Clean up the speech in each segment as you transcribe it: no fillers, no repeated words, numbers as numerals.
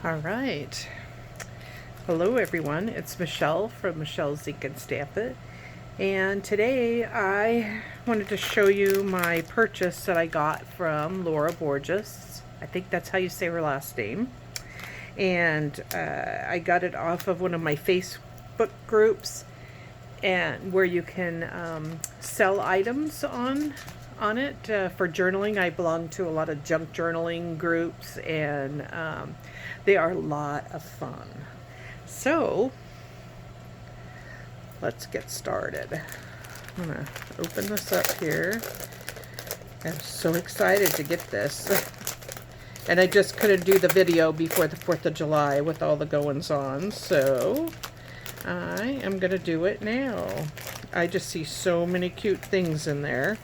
All right. Hello, everyone. It's Michelle from Michelle's Ink and Stamp It. And today I wanted to show you my purchase that I got from Laura Bourgeois. I think that's how you say her last name. And I got it off of one of my Facebook groups, and where you can sell items on it for journaling. I belong to a lot of junk journaling groups, and they are a lot of fun. So let's get started. I'm gonna open this up here. I'm so excited to get this. And I just couldn't do the video before the 4th of July with all the goings on, so I am gonna do it now. I just see so many cute things in there.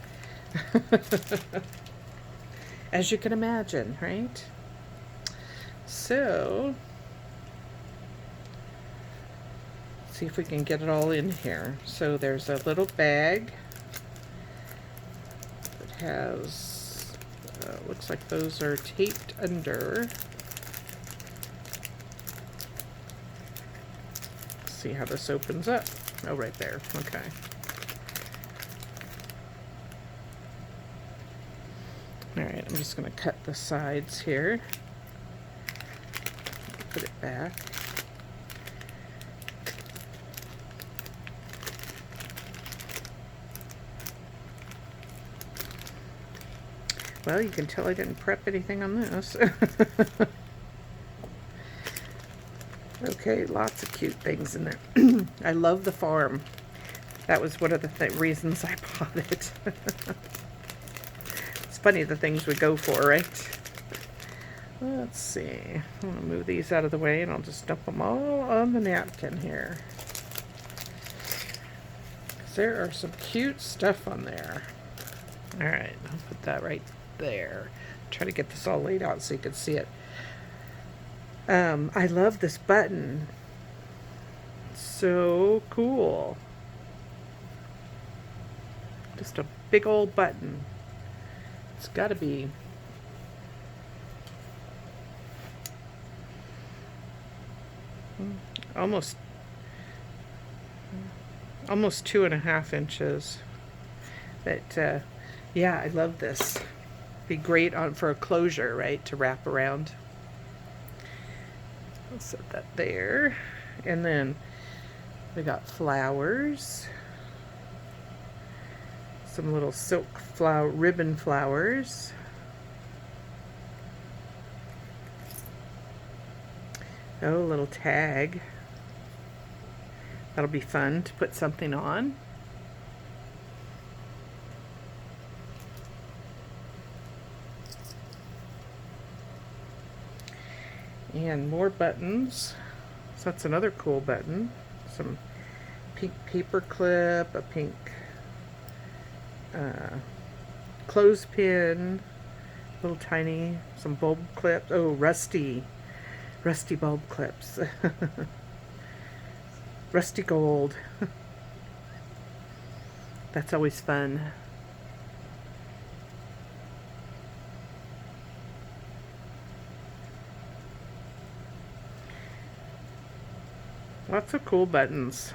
As you can imagine, right? So, let's see if we can get it all in here. So there's a little bag that has, looks like those are taped under. Let's see how this opens up. Oh, right there. Okay. Alright, I'm just going to cut the sides here. Put it back. Well, you can tell I didn't prep anything on this. Okay, lots of cute things in there. I love the farm. That was one of the reasons I bought it. It's funny the things we go for, right? Let's see. I'm going to move these out of the way, and I'll just dump them all on the napkin here. There are some cute stuff on there. Alright, I'll put that right there. Try to get this all laid out so you can see it. I love this button. So cool. Just a big old button. It's got to be almost 2.5 inches. But yeah, I love this. Be great for a closure, right, to wrap around. I'll set that there. And then we got flowers. Some little silk flower, ribbon flowers. Oh, a little tag. That'll be fun to put something on. And more buttons. So that's another cool button. Some pink paper clip, a pink clothespin, little tiny, some bulb clips. Oh, rusty bulb clips. Rusty gold. That's always fun. Lots of cool buttons.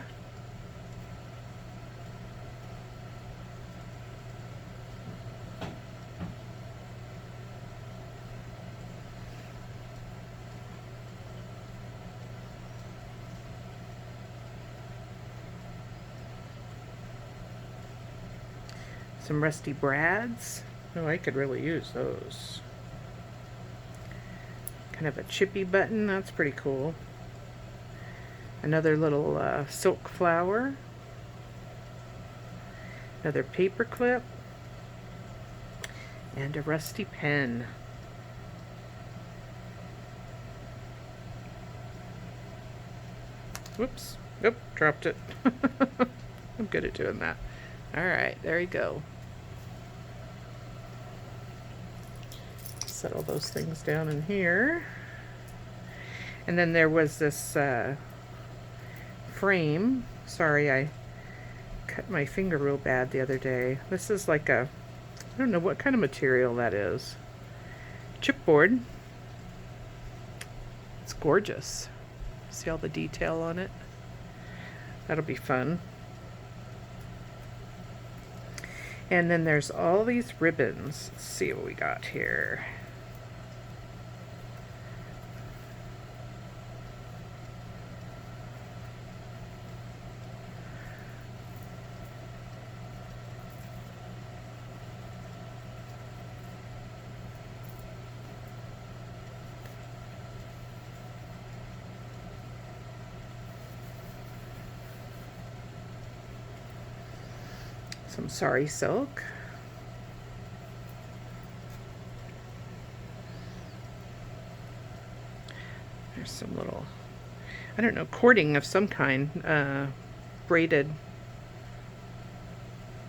Some rusty brads. Oh, I could really use those. Kind of a chippy button. That's pretty cool. Another little silk flower. Another paper clip. And a rusty pen. Whoops. Oop, dropped it. I'm good at doing that. Alright, there you go. Set all those things down in here. And then there was this frame. Sorry, I cut my finger real bad the other day. This is like a, I don't know what kind of material that is. Chipboard. gorgeous. See all the detail on it? That'll be fun. And then there's all these ribbons. Let's see what we got here. Some sari silk. There's some little, I don't know, cording of some kind, braided.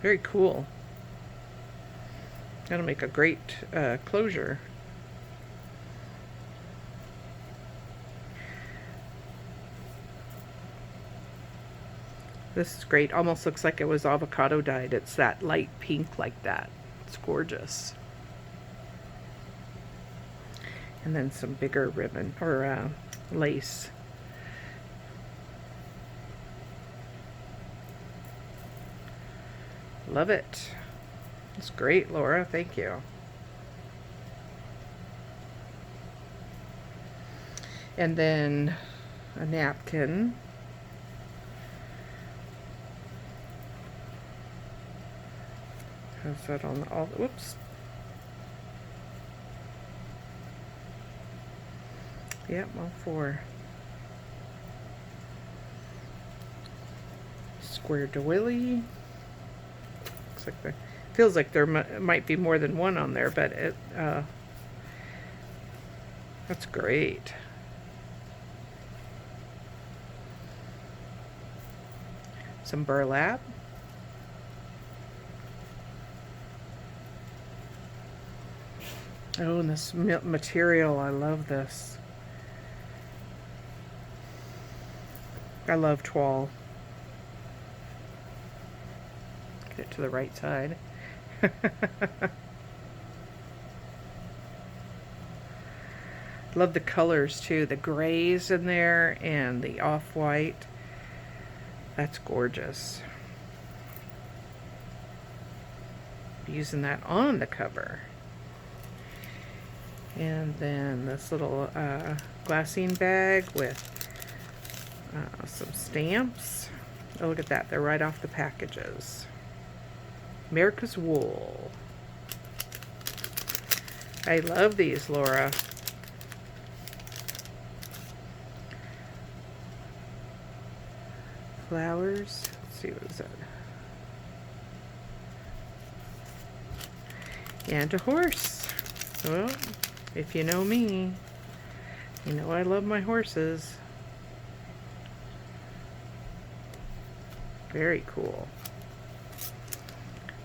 Very cool. That'll make a great closure. This is great. Almost looks like it was avocado dyed. It's that light pink like that. It's gorgeous. And then some bigger ribbon or lace. Love it. It's great, Laura. Thank you. And then a napkin. Has that on all, whoops. Yep, all four. Square doily. Looks like there, feels like there might be more than one on there, but it, that's great. Some burlap. Oh, and this material, I love this. I love toile. Get it to the right side. Love the colors too, the grays in there and the off-white. That's gorgeous. Be using that on the cover. And then this little glassine bag with some stamps. Oh, look at that. They're right off the packages. America's Wool. I love these, Laura. Flowers. Let's see, what is that? And a horse. Well, if you know me, you know I love my horses. Very cool.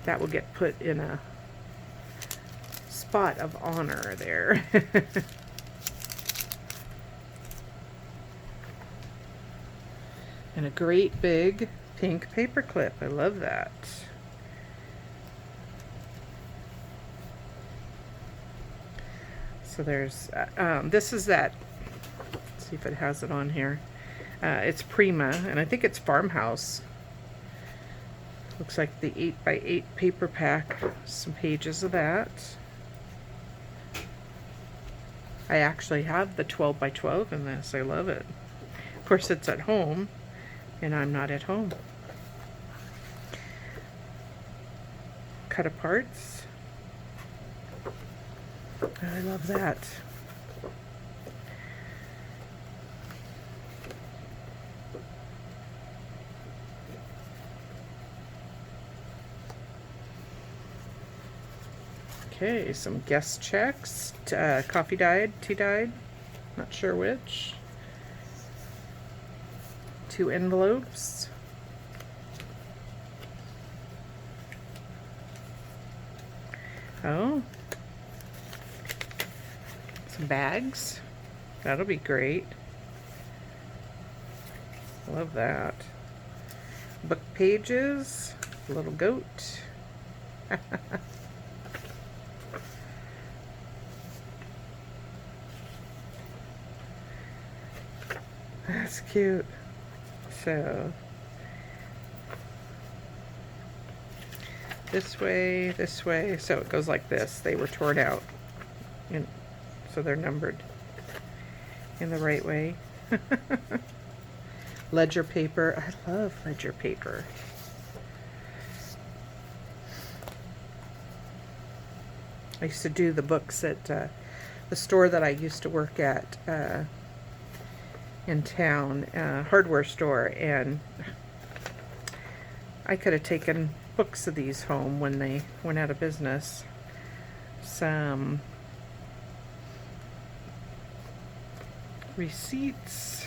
That will get put in a spot of honor there. And a great big pink paper clip. I love that. So there's, this is that, let's see if it has it on here. It's Prima, and I think it's Farmhouse. Looks like the 8x8 paper pack, some pages of that. I actually have the 12x12 in this. I love it. Of course, it's at home, and I'm not at home. Cut aparts. I love that. Okay, some guest checks. Coffee dyed, tea dyed, not sure which. 2 envelopes. Oh. Some bags. That'll be great. Love that. Book pages. A little goat. That's cute. So this way, so it goes like this. They were torn out, and so they're numbered in the right way. Ledger paper. I love ledger paper. I used to do the books at the store that I used to work at in town, hardware store, and I could have taken books of these home when they went out of business. Some receipts.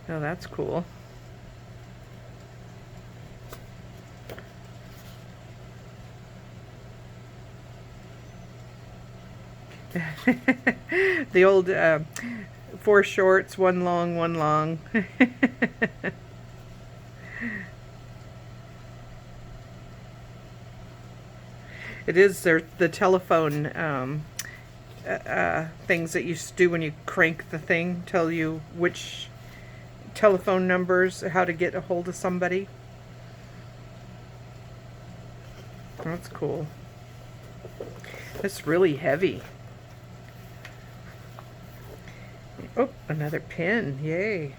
Oh, that's cool. The old 4 shorts, 1 long, 1 long. It is the telephone things that you do when you crank the thing, tell you which telephone numbers, how to get a hold of somebody. That's cool. It's really heavy. Oh, another pin. Yay.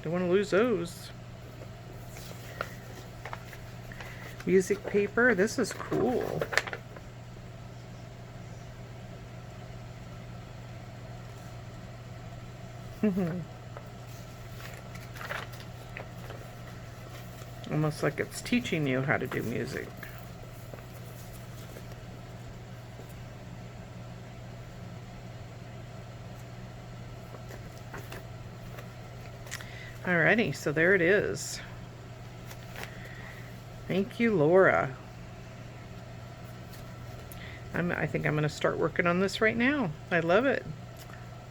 Don't want to lose those. Music paper. This is cool. Almost like it's teaching you how to do music. Alrighty, so there it is. Thank you, Laura. I think I'm going to start working on this right now. I love it.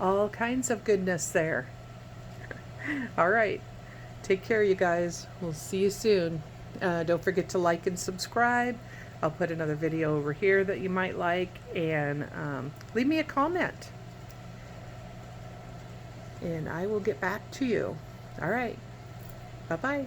All kinds of goodness there. All right. Take care, you guys. We'll see you soon. Don't forget to like and subscribe. I'll put another video over here that you might like, and leave me a comment. And I will get back to you. All right. Bye-bye.